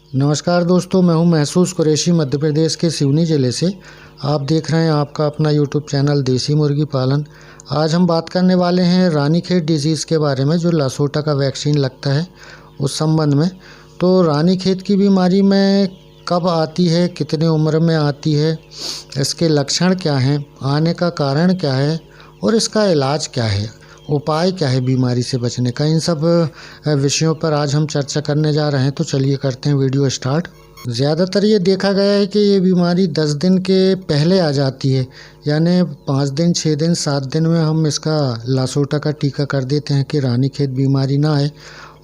नमस्कार दोस्तों, मैं हूं महसूस कुरैशी मध्य प्रदेश के सिवनी ज़िले से। आप देख रहे हैं आपका अपना यूट्यूब चैनल देसी मुर्गी पालन। आज हम बात करने वाले हैं रानीखेत डिजीज़ के बारे में, जो लासोटा का वैक्सीन लगता है उस संबंध में। तो रानीखेत की बीमारी में कब आती है, कितने उम्र में आती है, इसके लक्षण क्या हैं, आने का कारण क्या है और इसका इलाज क्या है, उपाय क्या है बीमारी से बचने का, इन सब विषयों पर आज हम चर्चा करने जा रहे हैं। तो चलिए करते हैं वीडियो स्टार्ट। ज़्यादातर ये देखा गया है कि ये बीमारी 10 दिन के पहले आ जाती है, यानी 5 दिन, 6 दिन, 7 दिन में हम इसका लासोटा का टीका कर देते हैं कि रानीखेत बीमारी ना आए।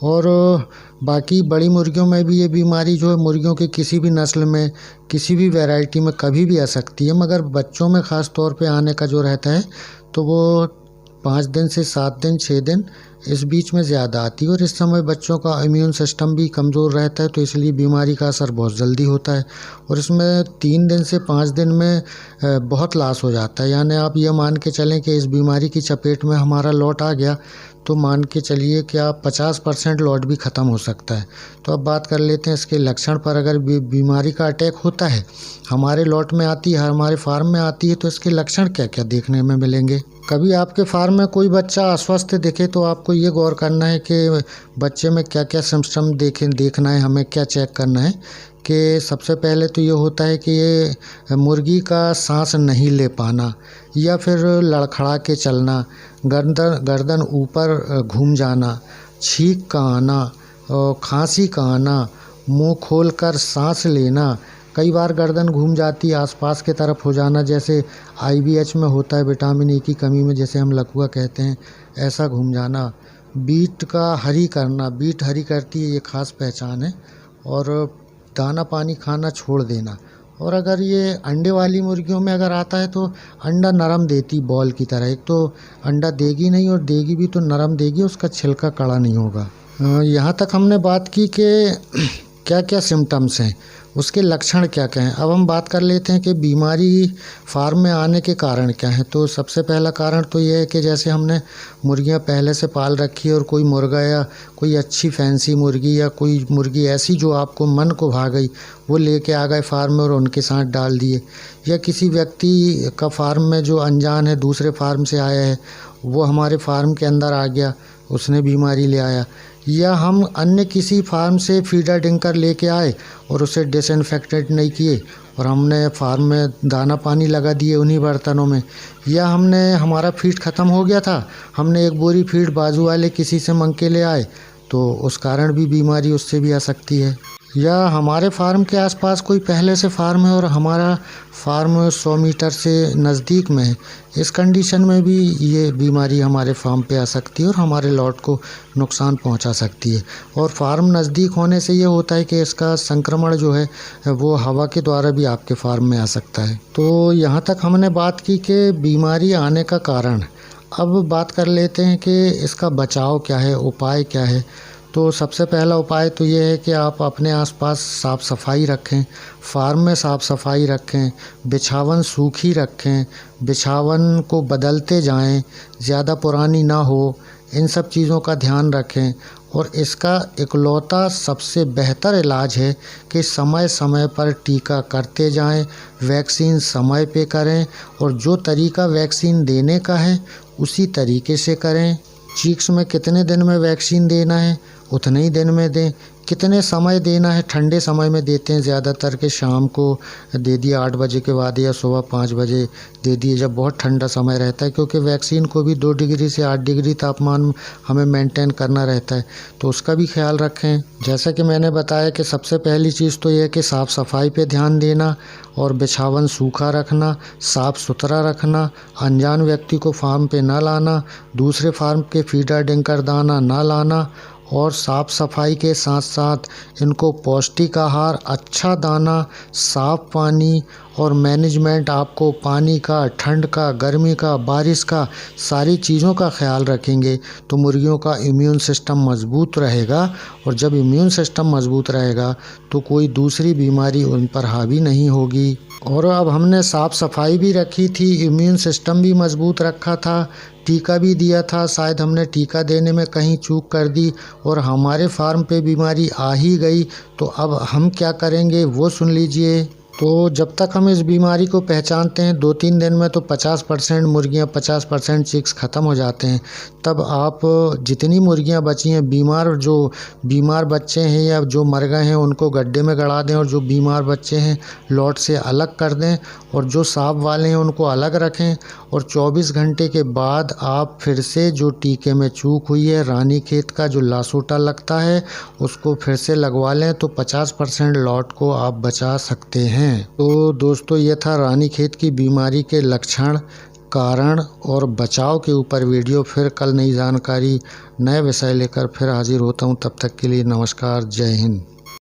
और बाकी बड़ी मुर्गियों में भी ये बीमारी जो है मुर्गियों की किसी भी नस्ल में, किसी भी वैरायटी में कभी भी आ सकती है, मगर बच्चों में ख़ास तौर पे आने का जो रहता है तो वो 5 दिन से 7 दिन, 6 दिन इस बीच में ज़्यादा आती है। और इस समय बच्चों का इम्यून सिस्टम भी कमज़ोर रहता है, तो इसलिए बीमारी का असर बहुत जल्दी होता है। और इसमें 3 दिन से 5 दिन में बहुत लॉस हो जाता है। यानी आप ये मान के चलें कि इस बीमारी की चपेट में हमारा लॉट आ गया तो मान के चलिए कि आप 50% लॉट भी ख़त्म हो सकता है। तो अब बात कर लेते हैं इसके लक्षण पर। अगर बीमारी का अटैक होता है, हमारे लॉट में आती है, हमारे फार्म में आती है, तो इसके लक्षण क्या क्या देखने में मिलेंगे। कभी आपके फार्म में कोई बच्चा अस्वस्थ दिखे तो आपको ये गौर करना है कि बच्चे में क्या क्या सिम्पटम देखना है, हमें क्या चेक करना है। कि सबसे पहले तो ये होता है कि ये मुर्गी का सांस नहीं ले पाना, या फिर लड़खड़ा के चलना, गर्दन ऊपर घूम जाना, छींक का आना, खांसी का आना, मुंह खोलकर सांस लेना, कई बार गर्दन घूम जाती है आसपास के तरफ हो जाना, जैसे IBH में होता है विटामिन ए की कमी में, जैसे हम लकवा कहते हैं, ऐसा घूम जाना, बीट का हरी करना, बीट हरी करती है, ये खास पहचान है। और दाना पानी खाना छोड़ देना। और अगर ये अंडे वाली मुर्गियों में अगर आता है तो अंडा नरम देती बॉल की तरह, एक तो अंडा देगी नहीं और देगी भी तो नरम देगी, उसका छिलका कड़ा नहीं होगा। यहाँ तक हमने बात की कि क्या क्या सिम्टम्स हैं, उसके लक्षण क्या क्या हैं। अब हम बात कर लेते हैं कि बीमारी फार्म में आने के कारण क्या हैं। तो सबसे पहला कारण तो ये है कि जैसे हमने मुर्गियां पहले से पाल रखी है और कोई मुर्गा या कोई अच्छी फैंसी मुर्गी या कोई मुर्गी ऐसी जो आपको मन को भा गई, वो लेके आ गए फार्म में और उनके साथ डाल दिए, या किसी व्यक्ति का फार्म में जो अनजान है, दूसरे फार्म से आया है, वो हमारे फार्म के अंदर आ गया, उसने बीमारी ले आया, या हम अन्य किसी फार्म से फीडर डिंकर लेके आए और उसे डिसइंफेक्टेड नहीं किए और हमने फार्म में दाना पानी लगा दिए उन्हीं बर्तनों में, या हमारा फीड ख़त्म हो गया था, हमने एक बोरी फीड बाजू वाले किसी से मंग के ले आए, तो उस कारण भी बीमारी उससे भी आ सकती है। या हमारे फार्म के आसपास कोई पहले से फार्म है और हमारा फार्म 100 मीटर से नज़दीक में है, इस कंडीशन में भी ये बीमारी हमारे फार्म पे आ सकती है और हमारे लॉट को नुकसान पहुंचा सकती है। और फार्म नज़दीक होने से ये होता है कि इसका संक्रमण जो है वो हवा के द्वारा भी आपके फार्म में आ सकता है। तो यहाँ तक हमने बात की कि बीमारी आने का कारण। अब बात कर लेते हैं कि इसका बचाव क्या है, उपाय क्या है। तो सबसे पहला उपाय तो ये है कि आप अपने आसपास साफ़ सफाई रखें, फार्म में साफ़ सफाई रखें, बिछावन सूखी रखें, बिछावन को बदलते जाएं, ज़्यादा पुरानी ना हो, इन सब चीज़ों का ध्यान रखें। और इसका इकलौता सबसे बेहतर इलाज है कि समय समय पर टीका करते जाएं, वैक्सीन समय पे करें, और जो तरीका वैक्सीन देने का है उसी तरीके से करें। चीक्स में कितने दिन में वैक्सीन देना है उतने ही दिन में दें, कितने समय देना है, ठंडे समय में देते हैं ज़्यादातर के शाम को दे दिया 8 बजे के बाद या सुबह 5 बजे दे दिए, जब बहुत ठंडा समय रहता है, क्योंकि वैक्सीन को भी 2 डिग्री से 8 डिग्री तापमान हमें मेंटेन करना रहता है, तो उसका भी ख्याल रखें। जैसा कि मैंने बताया कि सबसे पहली चीज़ तो यह है कि साफ़ सफाई पे ध्यान देना और बिछावन सूखा रखना, साफ़ सुथरा रखना, अनजान व्यक्ति को फार्म पे ना लाना, दूसरे फार्म के फीडर डिंकर दाना ना लाना, और साफ़ सफाई के साथ साथ इनको पौष्टिक आहार, अच्छा दाना, साफ़ पानी और मैनेजमेंट आपको पानी का, ठंड का, गर्मी का, बारिश का, सारी चीज़ों का ख्याल रखेंगे तो मुर्गियों का इम्यून सिस्टम मज़बूत रहेगा। और जब इम्यून सिस्टम मज़बूत रहेगा तो कोई दूसरी बीमारी उन पर हावी नहीं होगी। और अब हमने साफ़ सफाई भी रखी थी, इम्यून सिस्टम भी मज़बूत रखा था, टीका भी दिया था। शायद हमने टीका देने में कहीं चूक कर दी और हमारे फार्म पे बीमारी आ ही गई, तो अब हम क्या करेंगे वो सुन लीजिए। तो जब तक हम इस बीमारी को पहचानते हैं 2-3 दिन में तो 50% मुर्गियाँ, 50% चिक्स ख़त्म हो जाते हैं। तब आप जितनी मुर्गियाँ बची हैं जो बीमार बच्चे हैं या जो मर गए हैं उनको गड्ढे में गड़ा दें, और जो बीमार बच्चे हैं लॉट से अलग कर दें, और जो साफ वाले हैं उनको अलग रखें। और 24 घंटे के बाद आप फिर से जो टीके में चूक हुई है, रानीखेत का जो लासोटा लगता है उसको फिर से लगवा लें तो 50% लॉट को आप बचा सकते हैं। तो दोस्तों, ये था रानीखेत की बीमारी के लक्षण, कारण और बचाव के ऊपर वीडियो। फिर कल नई जानकारी, नए विषय लेकर फिर हाजिर होता हूँ। तब तक के लिए नमस्कार, जय हिंद।